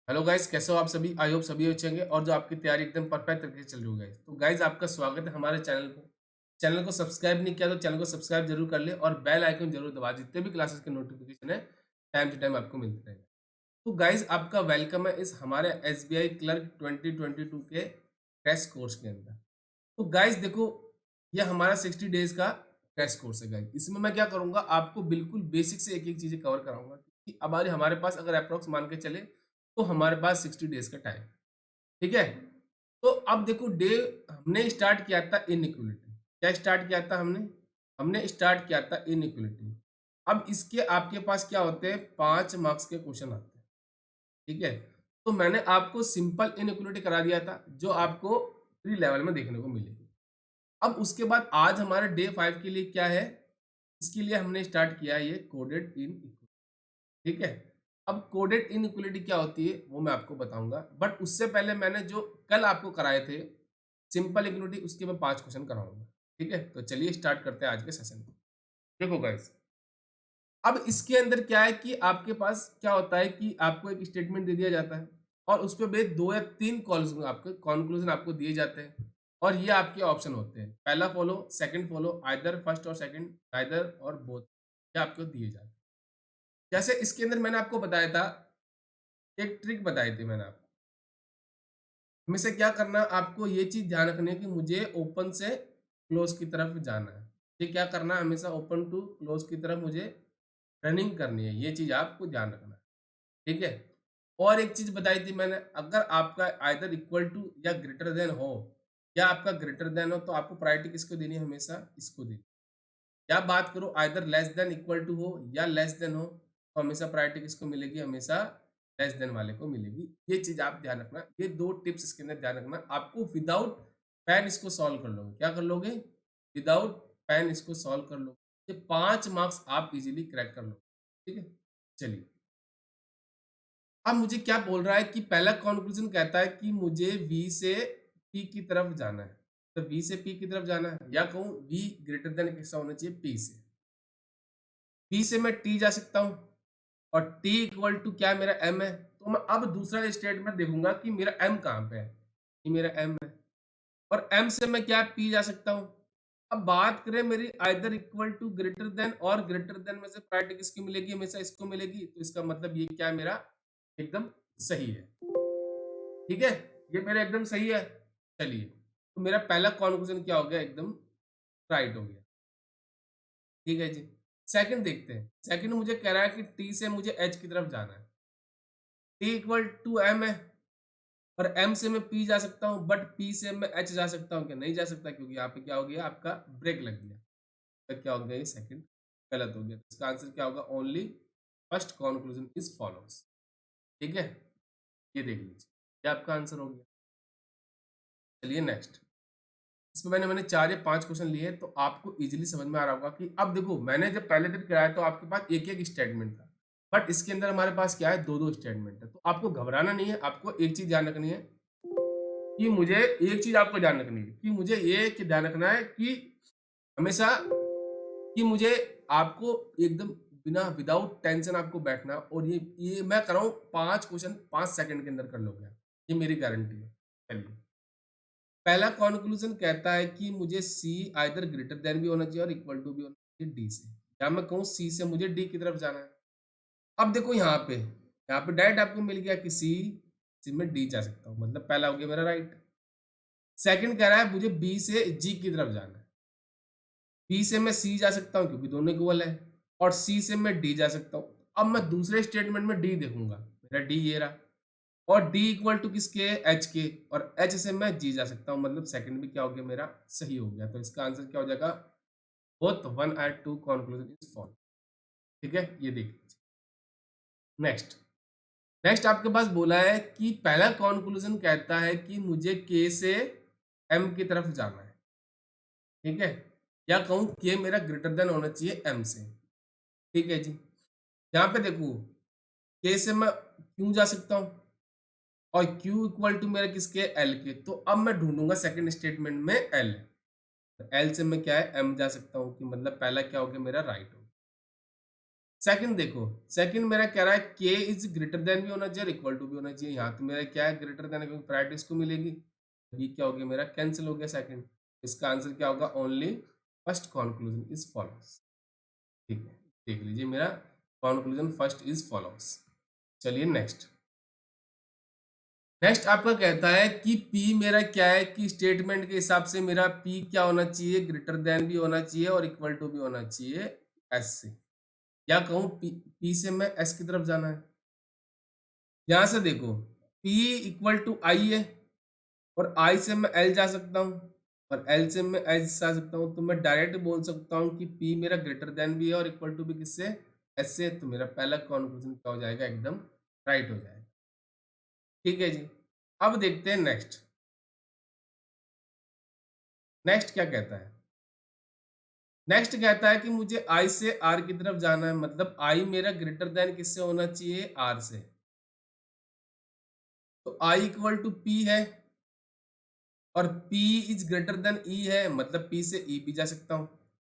Hello guys, कैसे हो आप सभी? आई होप सभी अच्छे होंगे और जो आपकी तैयारी एकदम परफेक्ट तरीके से चल रही हो गाइस। तो गाइस, आपका स्वागत है हमारे चैनल पे। चैनल को सब्सक्राइब नहीं किया तो चैनल को सब्सक्राइब जरूर कर ले और बेल आइकन जरूर दबा, जितने भी क्लासेस के नोटिफिकेशन है टाइम टू टाइम आपको मिलते रहेगा। तो गाइस, आपका वेलकम है इस हमारे एसबीआई क्लर्क 2022 के क्रैश कोर्स के अंदर। तो गाइस देखो, ये हमारा 60 डेज का क्रैश कोर्स है गाइस। इसमें मैं क्या करूंगा, आपको बिल्कुल बेसिक से एक एक चीजें कवर कराऊंगा कि अब हमारे पास अगर अप्रोक्स मान के चले तो हमारे पास 60 डेज का टाइम, ठीक है। तो अब देखो, डे हमने स्टार्ट किया था इनइक्वलिटी। क्या स्टार्ट किया था हमने? हमने स्टार्ट किया था इनइक्वलिटी। अब इसके आपके पास क्या होते हैं, 5 मार्क्स के क्वेश्चन आते हैं, ठीक है। तो मैंने आपको सिंपल इनइक्वलिटी करा दिया था जो आपको प्री लेवल में देखने को मिलेगी। अब उसके बाद आज हमारे डे 5 के लिए क्या है, इसके लिए हमने स्टार्ट किया है ये कोडेड इनइक्वलिटी, ठीक है। अब कोडेड इनइक्वलिटी क्या होती है वो मैं आपको बताऊंगा, बट उससे पहले मैंने जो कल आपको कराए थे सिंपल इक्वलिटी, उसके मैं 5 क्वेश्चन कराऊंगा, ठीक है। तो चलिए स्टार्ट करते हैं आज के सेशन को। देखो गाइस, अब इसके अंदर क्या है कि आपके पास क्या होता है कि आपको एक स्टेटमेंट दे दिया जाता है और उस पर बेस 2 या 3 कॉल्स आपके कॉन्क्लूजन आपको दिए जाते हैं और ये आपके ऑप्शन होते हैं, पहला follow, second follow, either first और सेकंड, आइदर और बोथ, ये आपको दिए जाते हैं। जैसे इसके अंदर मैंने आपको बताया था, एक ट्रिक बताई थी मैंने आपको, हमेशा क्या करना, आपको ये चीज ध्यान रखनी है कि मुझे ओपन से क्लोज की तरफ जाना है। ये क्या करना है, हमेशा ओपन टू क्लोज की तरफ मुझे रनिंग करनी है, ये चीज आपको ध्यान रखना है, ठीक है। और एक चीज बताई थी मैंने, अगर आपका आइदर इक्वल टू या ग्रेटर देन हो, या आपका ग्रेटर देन हो तो आपको प्रायोरिटी किसको देनी है, हमेशा इसको देनी है। या बात करो either less than equal to हो या लेस देन हो, तो हमेशा प्रायोरिटी किसको मिलेगी, हमेशा लेस देन वाले को मिलेगी। ये चीज आप ध्यान रखना, ये 2 टिप्स इसके अंदर ध्यान रखना। आपको विदाउट पेन इसको सॉल्व कर लोगे, क्या कर लोगे, विदाउट पेन इसको सॉल्व कर लोगे, ये 5 मार्क्स आप इजीली क्रैक कर लोगे, ठीक है। चलिए, अब मुझे क्या बोल रहा है कि पहला कंक्लूजन कहता है कि मुझे वी से पी की तरफ जाना है। तो वी से पी की तरफ जाना है, या कहूं वी ग्रेटर देन कैसा होना चाहिए, पी से। पी से मैं टी जा सकता हूँ और टी इक्वल टू क्या, मेरा एम है। तो मैं अब दूसरा स्टेटमेंट देखूंगा कि मेरा एम कहाँ पे है, कि मेरा एम है। और एम से मैं क्या, पी जा सकता हूँ। अब बात करें मेरी either equal to greater than और ग्रेटर देन में से प्रायोरिटी किसकी मिलेगी, हमेशा इसको मिलेगी। तो इसका मतलब ये क्या है, मेरा एकदम सही है, ठीक है। ये मेरा एकदम सही है। चलिए, तो मेरा पहला कॉन्क्लूजन क्या हो गया, एकदम राइट हो गया, ठीक है जी। सेकंड देखते हैं। सेकंड मुझे कह रहा है कि टी से मुझे एच की तरफ जाना है। टी इक्वल टू एम है और एम से मैं पी जा सकता हूँ, बट पी से मैं एच जा सकता हूँ क्या, नहीं जा सकता, क्योंकि यहाँ पे क्या हो गया, आपका ब्रेक लग गया। तो क्या हो गया, ये सेकंड गलत हो गया। तो इसका आंसर क्या होगा, only first conclusion is follows, ठीक है। ये देख लीजिए, ये आपका आंसर हो गया। चलिए नेक्स्ट। इसमें मैंने 4 या 5 क्वेश्चन लिए, तो आपको इजीली समझ में आ रहा होगा कि अब देखो, मैंने जब पहले दिन कराया तो आपके पास एक एक स्टेटमेंट था, बट इसके अंदर हमारे पास क्या है, 2 2 स्टेटमेंट है। तो आपको घबराना नहीं है, आपको एक चीज ध्यान रखनी है कि मुझे, एक चीज आपको ध्यान रखनी है कि मुझे ये कि ध्यान रखना है कि हमेशा कि मुझे आपको एकदम बिना विदाउट टेंशन आपको बैठना, और ये मैं कराऊं 5 क्वेश्चन 5 सेकंड के अंदर कर लोगे आप। ये मेरी गारंटी है। चलिए, पहला कॉन्क्लूजन कहता है कि मुझे सी आइदर ग्रेटर देन भी होना चाहिए और इक्वल टू भी होना चाहिए डी से, या मैं कहूँ सी से मुझे डी की तरफ जाना है। अब देखो यहाँ पे डायरेक्ट आपको मिल गया कि सी में डी जा सकता हूँ, मतलब पहला हो गया मेरा राइट। सेकंड कह रहा है मुझे बी से जी की तरफ जाना है। बी से मैं सी जा सकता हूँ क्योंकि दोनों इक्वल है, और सी से मैं डी जा सकता हूँ। अब मैं दूसरे स्टेटमेंट में डी देखूंगा, मेरा डी ये रहा, और डी इक्वल टू किसके, एच के, और एच से मैं जी जा सकता हूँ, मतलब सेकंड भी क्या हो गया, मेरा सही हो गया। तो इसका आंसर क्या हो जाएगा, बोथ 1 और 2 कंक्लूजन इज फॉलो, ठीक है। ये देख लीजिए। नेक्स्ट। नेक्स्ट आपके पास बोला है कि पहला कंक्लूजन कहता है कि मुझे के से एम की तरफ जाना है, ठीक है। या कहूँ के मेरा ग्रेटर देन होना चाहिए एम से, ठीक है जी। यहाँ पे देखो, के से मैं क्यों जा सकता हूँ, और Q इक्वल टू मेरा किसके, L के। तो अब मैं ढूंढूंगा सेकंड स्टेटमेंट में L। तो L से मैं क्या है, M जा सकता हूँ, कि मतलब पहला क्या हो गया, मेरा राइट हो गया। सेकंड देखो, सेकंड मेरा कह रहा है के इज ग्रेटर देन भी होना चाहिए और इक्वल टू भी होना चाहिए। यहाँ तो मेरा क्या है, ग्रेटर देन, क्योंकि प्रायोरिटी इसको मिलेगी। बी क्या हो गया मेरा, कैंसिल हो गया सेकंड। इसका आंसर क्या होगा, only first conclusion is follows. ठीक है, देख लीजिए मेरा कंक्लूजन फर्स्ट इज फॉलोस। चलिए नेक्स्ट। नेक्स्ट आपका कहता है कि P मेरा क्या है कि स्टेटमेंट के हिसाब से मेरा P क्या होना चाहिए, ग्रेटर देन भी होना चाहिए और इक्वल टू भी होना चाहिए S से। या कहूँ P से मैं S की तरफ जाना है। यहां से देखो, P इक्वल टू I है और I से मैं L जा सकता हूँ और L से मैं S जा सकता हूँ। तो मैं डायरेक्ट बोल सकता हूँ कि P मेरा ग्रेटर देन भी है और इक्वल टू भी किससे, S से। तो मेरा पहला कॉन्क्लूजन क्या हो जाएगा, एकदम राइट हो जाएगा। ठीक है जी। अब देखते हैं नेक्स्ट। नेक्स्ट क्या कहता है, नेक्स्ट कहता है कि मुझे I से R की तरफ जाना है, मतलब I मेरा ग्रेटर देन किससे होना चाहिए, R से। तो I इक्वल टू P है और P is greater than E है, मतलब P से E भी जा सकता हूँ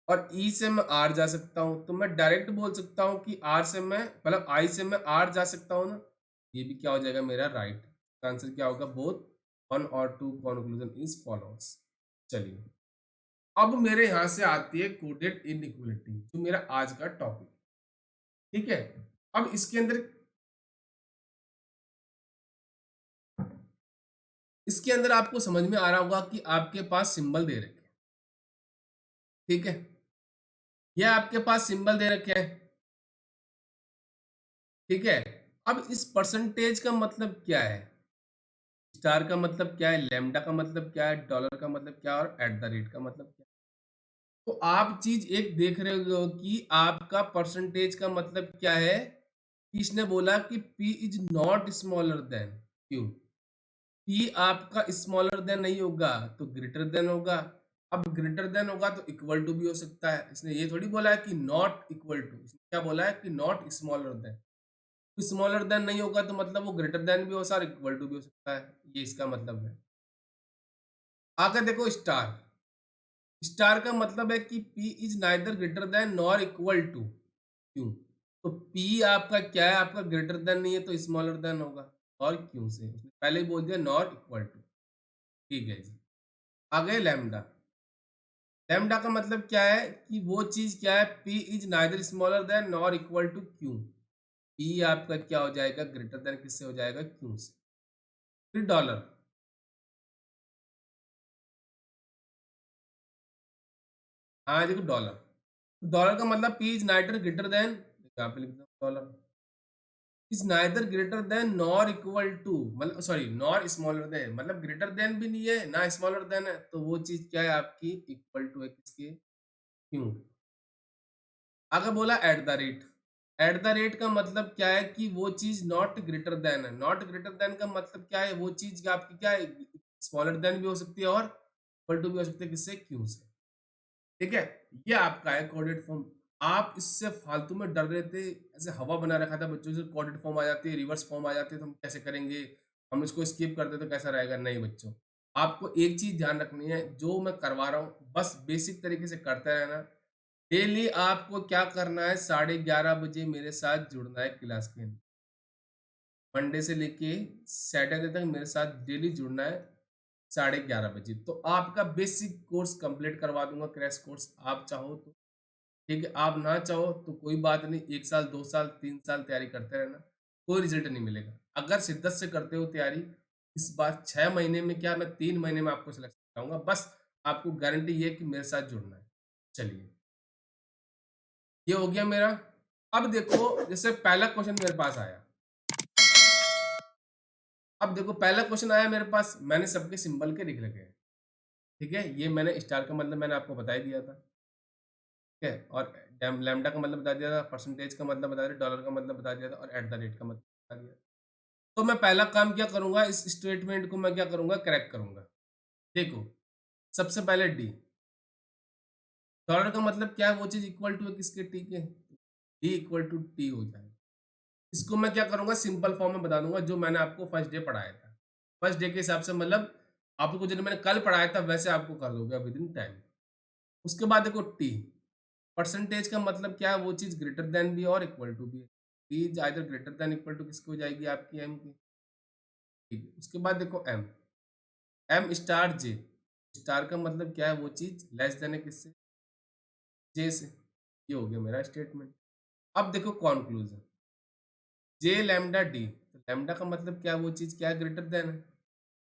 और E से मैं R जा सकता हूँ। तो मैं डायरेक्ट बोल सकता हूँ कि R से मैं, मतलब I से मैं R जा सकता हूँ ना। ये भी क्या हो जाएगा मेरा राइट। आंसर क्या होगा, बोथ वन और टू कंक्लूजन इज फॉलोस। चलिए, अब मेरे यहां से आती है कोडेड इनइक्वलिटी, जो मेरा आज का टॉपिक। ठीक है, अब इसके अंदर आपको समझ में आ रहा होगा कि आपके पास सिंबल दे रखे हैं। ठीक है, ये आपके पास सिंबल दे रखे हैं। ठीक है, अब इस परसेंटेज का मतलब क्या है, स्टार का मतलब क्या है, लैम्डा का मतलब क्या है, डॉलर का मतलब क्या है और एट द रेट का मतलब क्या है। तो आप चीज एक देख रहे हो कि आपका परसेंटेज का मतलब क्या है, कि इसने बोला कि P is not smaller than Q. P आपका स्मॉलर देन नहीं होगा तो ग्रेटर देन होगा। अब ग्रेटर देन होगा तो इक्वल टू भी हो सकता है। इसने ये थोड़ी बोला है कि नॉट इक्वल टू, इसने क्या बोला है कि not smaller than. Smaller than नहीं होगा तो मतलब वो ग्रेटर देन भी हो सकता है, इक्वल टू भी हो सकता है। ये इसका मतलब है। आगे देखो स्टार। स्टार का मतलब है कि P is neither greater than nor equal to Q. तो P आपका क्या है, आपका ग्रेटर देन नहीं है तो स्मॉलर देन होगा। और क्यू से उसने पहले ही बोल दिया नॉर इक्वल टू। ठीक है जी। आगे लैम्डा। लैम्डा का मतलब क्या है कि वो चीज क्या है, P is neither smaller than nor equal to Q. P आपका क्या हो जाएगा, ग्रेटर देन किससे हो जाएगा, क्यू से। फिर डॉलर। हाँ देखो डॉलर, डॉलर का मतलब P is neither greater than, यहाँ पे लिख दो dollar is neither greater than nor equal to, मतलब सॉरी नॉर स्मॉलर देन, मतलब ग्रेटर देन भी नहीं है ना स्मॉलर देन है, तो वो चीज क्या है आपकी, इक्वल टू है किसके, क्यू। अगर बोला eight the rate, eight the rate का मतलब क्या है कि वो चीज नॉट ग्रेटर देन है। नॉट ग्रेटर देन का मतलब क्या है, वो चीज आपकी क्या है, स्मॉलर देन भी हो सकती है और इक्वल टू भी हो सकती है किससे, क्यू से। ठीक है, ये आपका है कोडेड फॉर्म। आप इससे फालतू में डर रहे थे, ऐसे हवा बना रखा था बच्चों से, कोडेड फॉर्म आ जाती है, रिवर्स फॉर्म आ जाती है तो हम कैसे करेंगे, हम इसको स्किप करते तो कैसा रहेगा। नहीं बच्चों, आपको एक चीज ध्यान रखनी है, जो मैं करवा रहा हूँ बस बेसिक तरीके से करते रहना। डेली आपको क्या करना है, 11:30 बजे मेरे साथ जुड़ना है क्लास के अंदर। मंडे से लेके सैटरडे तक मेरे साथ डेली जुड़ना है 11:30 बजे। तो आपका बेसिक कोर्स कंप्लीट करवा दूंगा, क्रैश कोर्स। आप चाहो तो ठीक है, आप ना चाहो तो कोई बात नहीं, 1 साल 2 साल 3 साल तैयारी करते रहना, कोई रिजल्ट नहीं मिलेगा। अगर शिद्दत से करते हो तैयारी, इस बार 6 महीने में क्या, मैं 3 महीने में आपको सिलेक्ट कराऊंगा। बस आपको गारंटी ये है कि मेरे साथ जुड़ना है। चलिए, ये हो गया मेरा। अब देखो, जैसे पहला क्वेश्चन मेरे पास आया, अब देखो पहला क्वेश्चन आया मेरे पास, मैंने सबके सिंबल के लिख रखे हैं। ठीक है, ये मैंने स्टार का मतलब मैंने आपको बता ही दिया था। ठीक है, और लैम्डा का मतलब बता दिया था, परसेंटेज का मतलब बता दिया, डॉलर का मतलब बता दिया था और एट द रेट का मतलब बता दिया। तो मैं पहला काम क्या करूंगा, इस स्टेटमेंट को मैं क्या करूंगा, क्रैक करूंगा। देखो, सबसे पहले डी, डॉलर का मतलब क्या है, वो चीज इक्वल टू है किसके, टी के। डी इक्वल टू टी हो जाएगा। इसको मैं क्या करूंगा, सिंपल फॉर्म में बता दूंगा, जो मैंने आपको फर्स्ट डे पढ़ाया था। फर्स्ट डे के हिसाब से मतलब आपको जो मैंने कल पढ़ाया था वैसे आपको कर दोगे विद इन टाइम। उसके बाद देखो टी, परसेंटेज का मतलब क्या है, वो चीज ग्रेटर देन भी और इक्वल टू भी है। चीज either greater than equal to किसकी हो जाएगी, आपकी एम की। ठीक है, उसके बाद देखो एम, एम स्टार जे, स्टार का मतलब क्या है, वो चीज लेस देन है किससे, जे से। ये हो गया मेरा स्टेटमेंट। अब देखो कॉन्क्लूजन, जे लैम्डा डी, तो लैम्डा का मतलब क्या है, वो चीज क्या है, ग्रेटर देन है।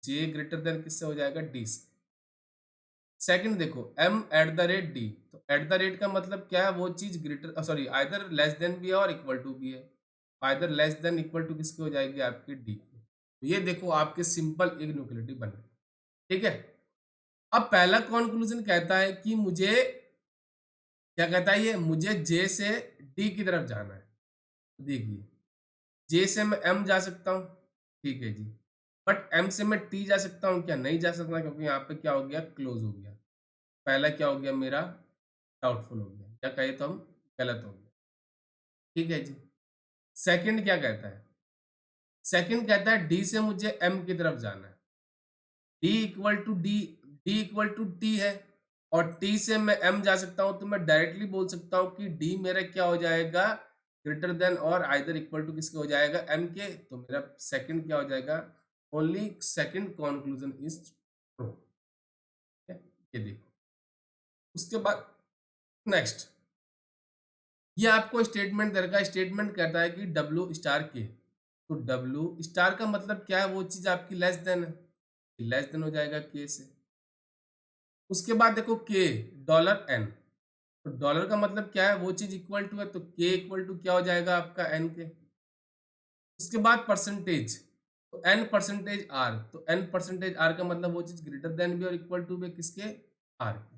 जे ग्रेटर देन किससे हो जाएगा, डी से। सेकंड देखो M at the rate D, तो एट द रेट का मतलब क्या है, वो चीज greater sorry either less than भी है और इक्वल टू भी है। Either less than equal to किसकी हो जाएगी, आपकी डी की। तो ये देखो आपके सिंपल इग्नोक्लिटी बन गई। ठीक है, अब पहला कंक्लूजन कहता है कि मुझे, क्या कहता है ये, मुझे जे से डी की तरफ जाना है। देखिए, जे से मैं एम जा सकता हूँ, ठीक है जी, बट एम से मैं टी जा सकता हूँ क्या, नहीं जा सकता, क्योंकि यहाँ पे क्या हो गया, क्लोज हो गया। पहला क्या हो गया मेरा, डाउटफुल हो गया, या कहे तो हम गलत हो गया। ठीक है जी, सेकंड क्या कहता है, सेकंड कहता है डी से मुझे एम की तरफ जाना है। D equal to D, D equal to T है, और टी से मैं एम जा सकता हूं, तो मैं डायरेक्टली बोल सकता हूं कि डी मेरा क्या हो जाएगा, ग्रेटर देन और आइदर इक्वल टू किसके हो जाएगा, एम के। तो मेरा सेकंड क्या हो जाएगा, only second conclusion is true. ये देखो, उसके बाद नेक्स्ट, ये आपको स्टेटमेंट दे रखा है। स्टेटमेंट कहता है कि डब्ल्यू स्टार के, तो डब्ल्यू स्टार का मतलब क्या है, वो चीज आपकी लेस देन है, लेस देन हो जाएगा के से। उसके बाद देखो के डॉलर एन, तो डॉलर का मतलब क्या है, वो चीज इक्वल टू है, तो के इक्वल टू क्या हो जाएगा आपका एन के। उसके बाद परसेंटेज, तो एन परसेंटेज आर, तो एन परसेंटेज आर का मतलब वो चीज ग्रेटर देन भी और इक्वल टू भी किसके, आर के।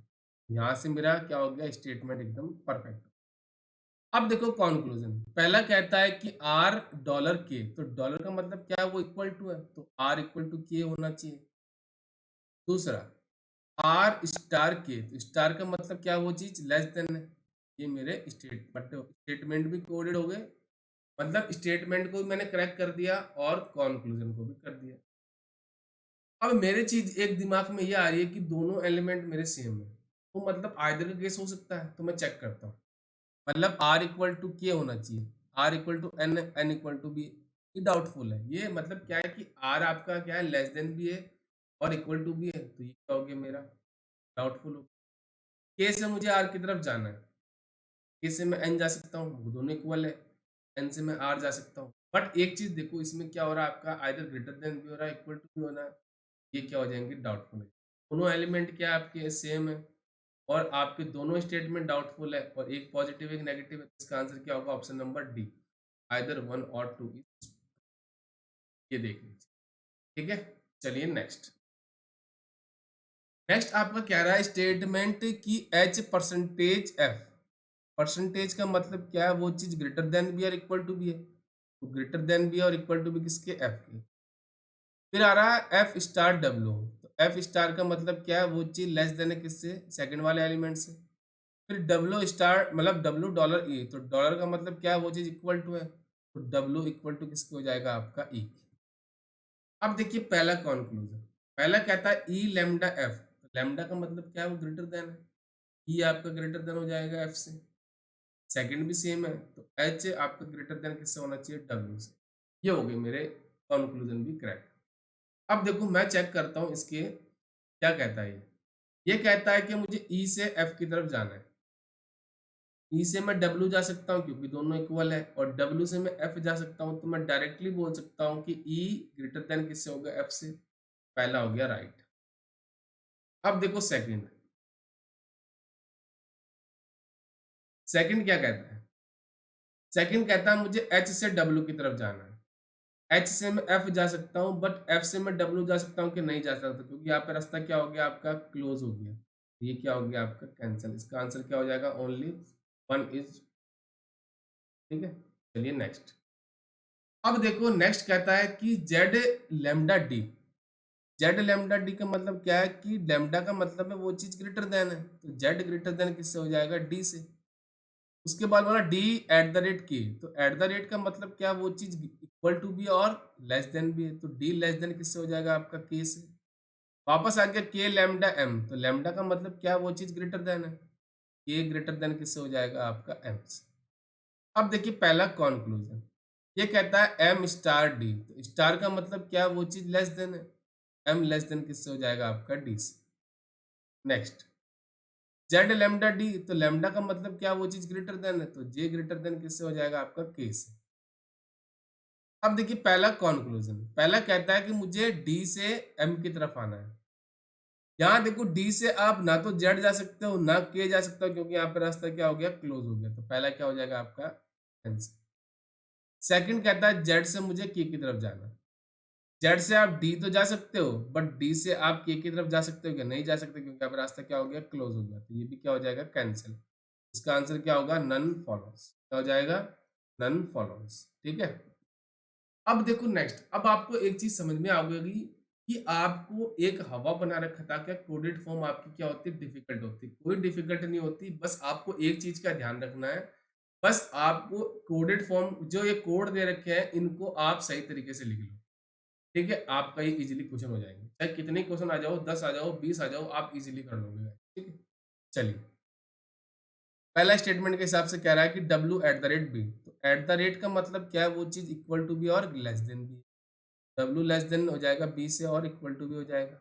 यहां से मेरा क्या हो गया, स्टेटमेंट एकदम परफेक्ट। अब देखो कॉन्क्लूजन, पहला कहता है कि आर डॉलर के, तो डॉलर का मतलब क्या है, वो इक्वल टू है, तो आर इक्वल टू के होना चाहिए। दूसरा आर स्टार के, तो स्टार का मतलब क्या है, वो चीज लेस देन है। ये मेरे स्टेटमेंट भी कोडेड हो गए, मतलब स्टेटमेंट को भी मैंने करेक्ट कर दिया और कॉन्क्लूजन को भी कर दिया। अब मेरे चीज एक दिमाग में ये आ रही है कि दोनों एलिमेंट मेरे सेम है, तो मतलब आइदर का केस हो सकता है, तो मैं चेक करता हूँ। मतलब आर इक्वल टू के होना चाहिए, R equal to N, N equal to B. ये डाउटफुल है, ये मतलब क्या है कि आर आपका क्या है, लेस देन भी है और इक्वल टू भी है, तो ये क्या हो गया मेरा, डाउटफुल हो। के से मुझे आर की तरफ जाना है, के से मैं एन जा सकता हूँ, वो दोनों इक्वल है। एन से मैं आर जा सकता हूँ, बट एक चीज देखो इसमें क्या हो रहा है, आपका आइदर ग्रेटर देन भी हो रहा है, इक्वल टू भी होना है। ये क्या हो जाएंगे, डाउटफुल है। दोनों एलिमेंट क्या है आपके, सेम है, और आपके दोनों स्टेटमेंट डाउटफुल है, और एक पॉजिटिव एक नेगेटिव है। तो इसका आंसर क्या होगा, option number D, either one और टू इज। ये देख लीजिए। ठीक है, चलिए नेक्स्ट। नेक्स्ट आपका कह रहा है स्टेटमेंट की एच परसेंटेज एफ, परसेंटेज का मतलब क्या है, वो चीज ग्रेटर देन भी और इक्वल टू भी है, तो ग्रेटर देन भी और इक्वल टू भी किसके, एफ के। फिर आ रहा है एफ स्टार डब्ल्यू, तो एफ स्टार का मतलब क्या है, वो चीज लेस देन है किससे, सेकंड वाले एलिमेंट से। फिर डब्ल्यू स्टार मतलब डब्ल्यू डॉलर ई, तो डॉलर का मतलब क्या है, वो चीज इक्वल टू है, तो डब्ल्यू इक्वल टू किसके हो जाएगा, आपका ई। अब देखिए पहला कंक्लूजन, पहला कहता है ई लेमडा एफ, तो लेमडा का मतलब क्या है, वो ग्रेटर देन है, ई आपका ग्रेटर देन हो जाएगा एफ से। सेकंड भी सेम है, तो एच आपका ग्रेटर देन किससे होना चाहिए, डब्ल्यू से। ये हो गए मेरे कंक्लूजन भी करेक्ट। अब देखो मैं चेक करता हूँ इसके, क्या कहता है ये कहता है कि मुझे ई से एफ की तरफ जाना है। ई से मैं डब्ल्यू जा सकता हूँ क्योंकि दोनों इक्वल है, और डब्ल्यू से मैं एफ जा सकता हूँ, तो मैं डायरेक्टली बोल सकता हूँ कि ई ग्रेटर देन किससे होगा, एफ से। पहला हो गया राइट। अब देखो सेकंड, सेकंड क्या कहता है, सेकंड कहता है मुझे एच से डब्ल्यू की तरफ जाना है। एच से मैं एफ जा सकता हूँ, बट एफ से मैं डब्ल्यू जा सकता हूँ कि नहीं जा सकता, क्योंकि यहाँ पे रास्ता क्या हो गया आपका, क्लोज हो गया। ये क्या हो गया आपका, कैंसिल। इसका आंसर क्या हो जाएगा, ओनली वन इज। ठीक है, चलिए नेक्स्ट। अब देखो नेक्स्ट कहता है कि Z lambda D, Z lambda D का मतलब क्या है कि लेमडा का मतलब है वो चीज ग्रेटर देन है, तो जेड ग्रेटर देन किससे हो जाएगा, डी से। उसके बाद बोला डी एट द रेट के, तो एट द रेट का मतलब क्या, वो चीज इक्वल टू भी और लेस देन भी है, तो डी लेस देन किससे हो जाएगा, आपका के से। वापस आ गया के लेमडा एम, तो लेमडा का मतलब क्या है, वो चीज ग्रेटर देन है, ए ग्रेटर देन किससे हो जाएगा आपका एम से। अब देखिए पहला कॉन्क्लूजन, ये कहता है एम स्टार डी, तो स्टार का मतलब क्या, वो चीज लेस देन है, एम लेस देन किससे हो जाएगा आपका डी से। नेक्स्ट, जेड लेमडा डी, तो लेमडा का मतलब क्या, वो चीज ग्रेटर देन है, तो जे ग्रेटर देन किससे हो जाएगा आपका के से। अब देखिए पहला कॉन्क्लूजन, पहला कहता है कि मुझे डी से एम की तरफ आना है। यहाँ देखो डी से आप ना तो जेड जा सकते हो ना के जा सकते हो, क्योंकि यहाँ पे रास्ता क्या हो गया, क्लोज हो गया, तो पहला क्या हो जाएगा आपका आंसर। सेकंड कहता है जेड से मुझे के की तरफ जाना। जेड से आप डी तो जा सकते हो, बट डी से आप के की तरफ जा सकते हो क्या, नहीं जा सकते, क्योंकि यहाँ पे रास्ता क्या हो गया, क्लोज हो गया, तो ये भी क्या हो जाएगा, कैंसिल। इसका आंसर क्या होगा, नन फॉलोस, क्या हो जाएगा, नन फॉलोस। ठीक है। अब देखो नेक्स्ट, अब आपको एक चीज समझ में आ गई कि आपको एक हवा बना रखा था, क्या कोडेड फॉर्म आपकी क्या होती है, डिफिकल्ट होती है। कोई डिफिकल्ट नहीं होती, बस आपको एक चीज का ध्यान रखना है, बस आपको कोडेड फॉर्म जो ये कोड दे रखे हैं इनको आप सही तरीके से लिख लो। ठीक है, आपका ये इजीली क्वेश्चन हो जाएंगे, चाहे कितने क्वेश्चन आ जाओ, 10 आ जाओ, 20 आ जाओ, आप इजीली कर लोगे। ठीक है, चलिए पहला स्टेटमेंट के हिसाब से कह रहा है कि W at the rate B, तो एट द रेट का मतलब क्या है, वो चीज इक्वल टू बी और less than B. W less than हो जाएगा बी से और इक्वल टू बी हो जाएगा।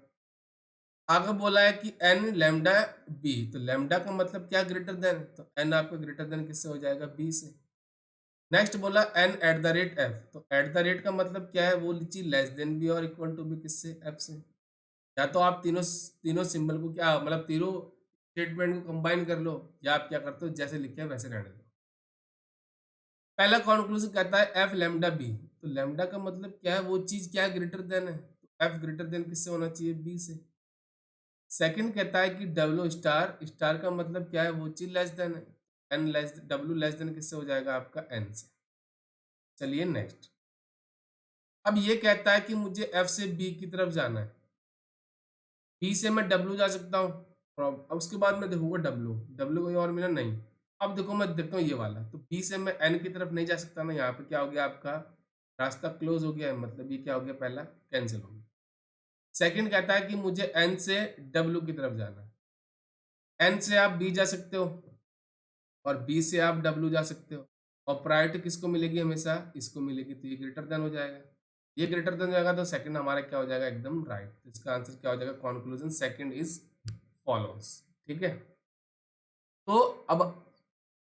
आगे बोला है कि एन लेमडा बी, तो लेमडा का मतलब क्या, ग्रेटर देन, तो एन आपका ग्रेटर देन किससे हो जाएगा, बी से। नेक्स्ट बोला N at the rate F, तो एट द रेट का मतलब क्या है, वो चीज लेस देन बी और इक्वल टू बी किससे, एफ से। या तो आप तीनों तीनों सिंबल को क्या मतलब तीनों स्टेटमेंट को कंबाइन कर लो, या आप क्या करते हो जैसे लिखे हैं वैसे रहने दो। पहला कॉन्क्लूजन कहता है एफ लेमडा बी, तो लेमडा का मतलब क्या है, वो चीज क्या ग्रेटर देन है, तो एफ ग्रेटर देन किससे होना चाहिए, बी से। सेकंड कहता है कि डब्ल्यू स्टार, स्टार का मतलब क्या है, वो चीज लेस देन है, N less, W less than किससे हो जाएगा आपका, एन से। चलिए नेक्स्ट, अब ये कहता है कि मुझे एफ से बी की तरफ जाना है, बी से मैं डब्ल्यू जा सकता हूँ, अब उसके बाद मैं देखूंगा डब्ल्यू, डब्ल्यू कोई और मिला नहीं। अब देखो मैं देखता हूँ ये वाला, तो बी से मैं एन की तरफ नहीं जा सकता ना, यहाँ पे क्या हो गया आपका, रास्ता क्लोज हो गया है, मतलब ये क्या हो गया, पहला कैंसिल हो गया। सेकंड कहता है कि मुझे एन से डब्ल्यू की तरफ जाना है, एन से आप बी जा सकते हो और बी से आप डब्ल्यू जा सकते हो, और प्रायोरिटी किसको मिलेगी, हमेशा इसको मिलेगी, तो ये ग्रेटर देन हो जाएगा। ये ग्रेटर देन हो जाएगा तो सेकंड हमारा क्या हो जाएगा, एकदम राइट। तो इसका आंसर क्या हो जाएगा, कंक्लूजन सेकंड इज फॉलोस। ठीक है, तो अब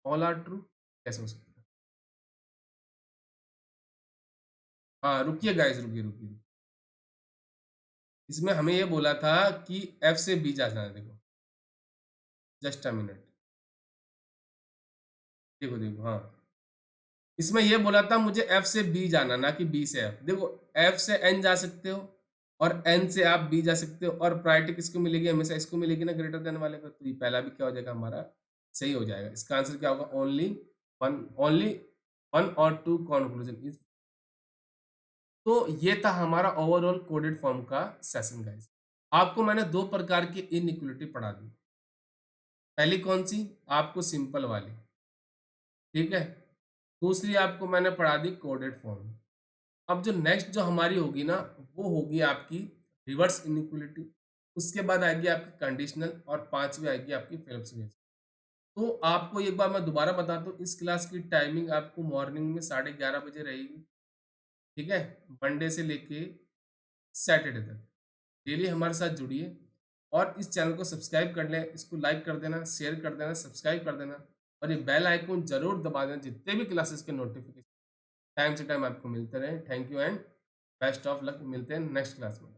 ऑल आर ट्रू कैसे हो सकता है। हाँ रुकिए गाइस, रुकिए रुकिए, इसमें हमें ये बोला था कि एफ से बी जाना है, देखो जस्ट अ मिनट, देखो देखो, हाँ इसमें ये बोला था मुझे एफ से बी जाना, ना कि बी से एफ। देखो एफ से एन जा सकते हो और एन से आप बी जा सकते हो, और प्रायोरिटी किसको मिलेगी, हमेशा इसको मिलेगी ना, ग्रेटर देन वाले को, तो ये पहला भी क्या हो जाएगा हमारा, सही हो जाएगा। इसका आंसर क्या होगा, ओनली वन, ओनली वन और टू कंक्लूजन इज। तो ये था हमारा ओवरऑल कोडेड फॉर्म का सेशन गाइस। आपको मैंने दो प्रकार की इनइक्वलिटी पढ़ा दी। पहली कौन सी, आपको सिंपल वाली, ठीक है। दूसरी आपको मैंने पढ़ा दी कोडेड फॉर्म। अब जो नेक्स्ट जो हमारी होगी ना, वो होगी आपकी रिवर्स इनइक्वलिटी, उसके बाद आएगी आपकी कंडीशनल, और पांचवी आएगी आपकी फिलिप्स इक्वेशन। तो आपको एक बार मैं दोबारा बताता हूँ, इस क्लास की टाइमिंग आपको मॉर्निंग में 11:30 बजे रहेगी। ठीक है, मंडे से लेके सैटरडे तक डेली हमारे साथ जुड़िए, और इस चैनल को सब्सक्राइब कर लें, इसको लाइक कर देना, शेयर कर देना, सब्सक्राइब कर देना, और ये बेल आइकन जरूर दबा देना, जितने भी क्लासेस के नोटिफिकेशन टाइम से टाइम आपको मिलते रहे। Thank you and best of luck, मिलते हैं नेक्स्ट क्लास में।